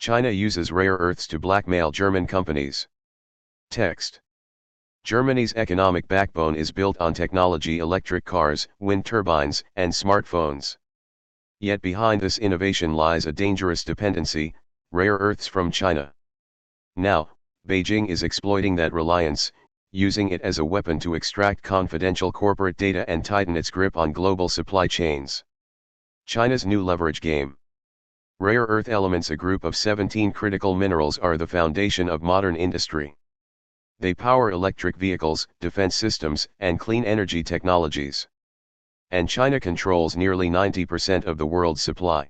China uses rare earths to blackmail German companies. Text. Germany's economic backbone is built on technology: electric cars, wind turbines, and smartphones. Yet behind this innovation lies a dangerous dependency: rare earths from China. Now, Beijing is exploiting that reliance, using it as a weapon to extract confidential corporate data and tighten its grip on global supply chains. China's new leverage game. Rare earth elements, a group of 17 critical minerals, are the foundation of modern industry. They power electric vehicles, defense systems, and clean energy technologies. And China controls nearly 90% of the world's supply.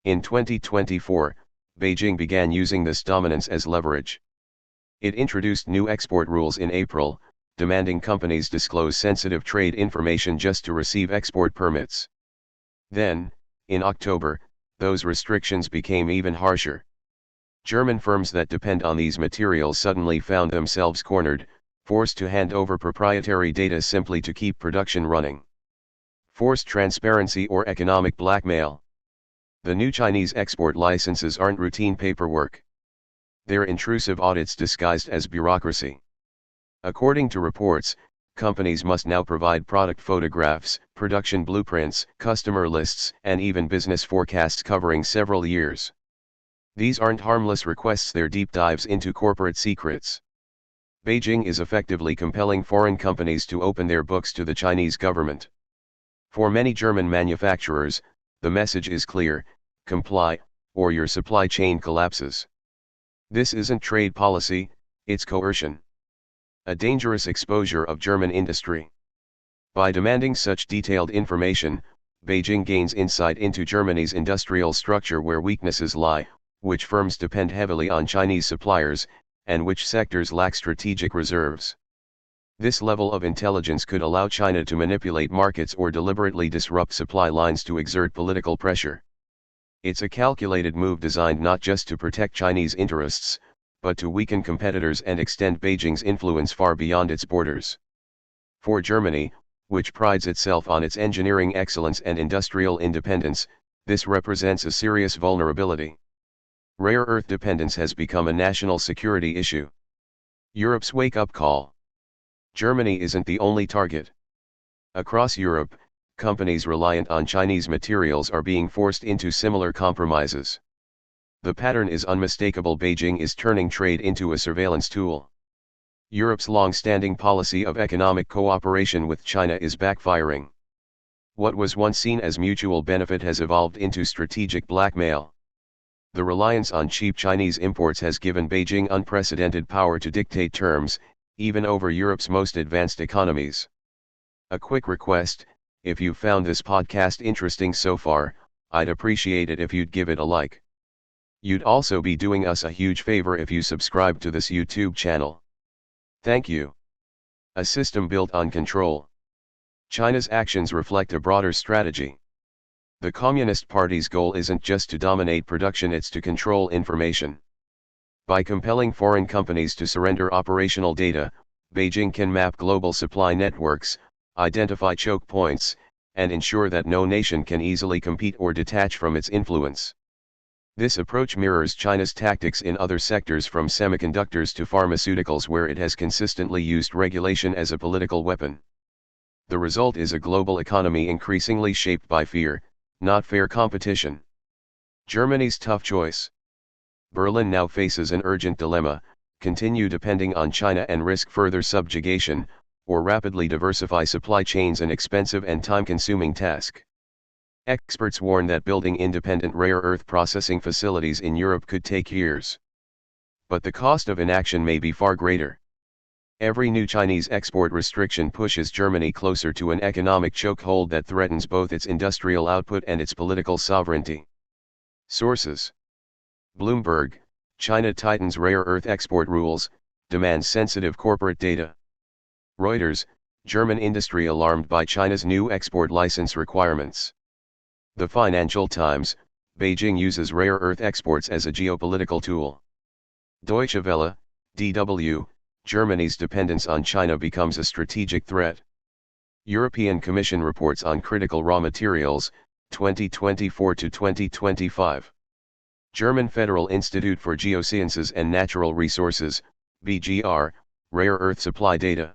In 2024, Beijing began using this dominance as leverage. It introduced new export rules in April, demanding companies disclose sensitive trade information just to receive export permits. Then, in October, those restrictions became even harsher. German firms that depend on these materials suddenly found themselves cornered, forced to hand over proprietary data simply to keep production running. Forced transparency or economic blackmail. The new Chinese export licenses aren't routine paperwork. They're intrusive audits disguised as bureaucracy. According to reports, companies must now provide product photographs, production blueprints, customer lists, and even business forecasts covering several years. These aren't harmless requests, they're deep dives into corporate secrets. Beijing is effectively compelling foreign companies to open their books to the Chinese government. For many German manufacturers, the message is clear: comply, or your supply chain collapses. This isn't trade policy, it's coercion. A dangerous exposure of German industry. By demanding such detailed information, Beijing gains insight into Germany's industrial structure, where weaknesses lie, which firms depend heavily on Chinese suppliers, and which sectors lack strategic reserves. This level of intelligence could allow China to manipulate markets or deliberately disrupt supply lines to exert political pressure. It's a calculated move designed not just to protect Chinese interests, but to weaken competitors and extend Beijing's influence far beyond its borders. For Germany, which prides itself on its engineering excellence and industrial independence, this represents a serious vulnerability. Rare earth dependence has become a national security issue. Europe's wake-up call. Germany isn't the only target. Across Europe, companies reliant on Chinese materials are being forced into similar compromises. The pattern is unmistakable: Beijing is turning trade into a surveillance tool. Europe's long-standing policy of economic cooperation with China is backfiring. What was once seen as mutual benefit has evolved into strategic blackmail. The reliance on cheap Chinese imports has given Beijing unprecedented power to dictate terms, even over Europe's most advanced economies. A quick request: if you found this podcast interesting so far, I'd appreciate it if you'd give it a like. You'd also be doing us a huge favor if you subscribe to this YouTube channel. Thank you. A system built on control. China's actions reflect a broader strategy. The Communist Party's goal isn't just to dominate production, it's to control information. By compelling foreign companies to surrender operational data, Beijing can map global supply networks, identify choke points, and ensure that no nation can easily compete or detach from its influence. This approach mirrors China's tactics in other sectors, from semiconductors to pharmaceuticals, where it has consistently used regulation as a political weapon. The result is a global economy increasingly shaped by fear, not fair competition. Germany's tough choice. Berlin now faces an urgent dilemma: continue depending on China and risk further subjugation, or rapidly diversify supply chains, an expensive and time-consuming task. Experts warn that building independent rare earth processing facilities in Europe could take years. But the cost of inaction may be far greater. Every new Chinese export restriction pushes Germany closer to an economic chokehold that threatens both its industrial output and its political sovereignty. Sources: Bloomberg: China tightens rare earth export rules, demands sensitive corporate data. Reuters: German industry alarmed by China's new export license requirements. The Financial Times: Beijing uses rare earth exports as a geopolitical tool. Deutsche Welle: DW: Germany's dependence on China becomes a strategic threat. European Commission reports on critical raw materials, 2024 to 2025. German Federal Institute for Geosciences and Natural Resources, BGR, rare earth supply data.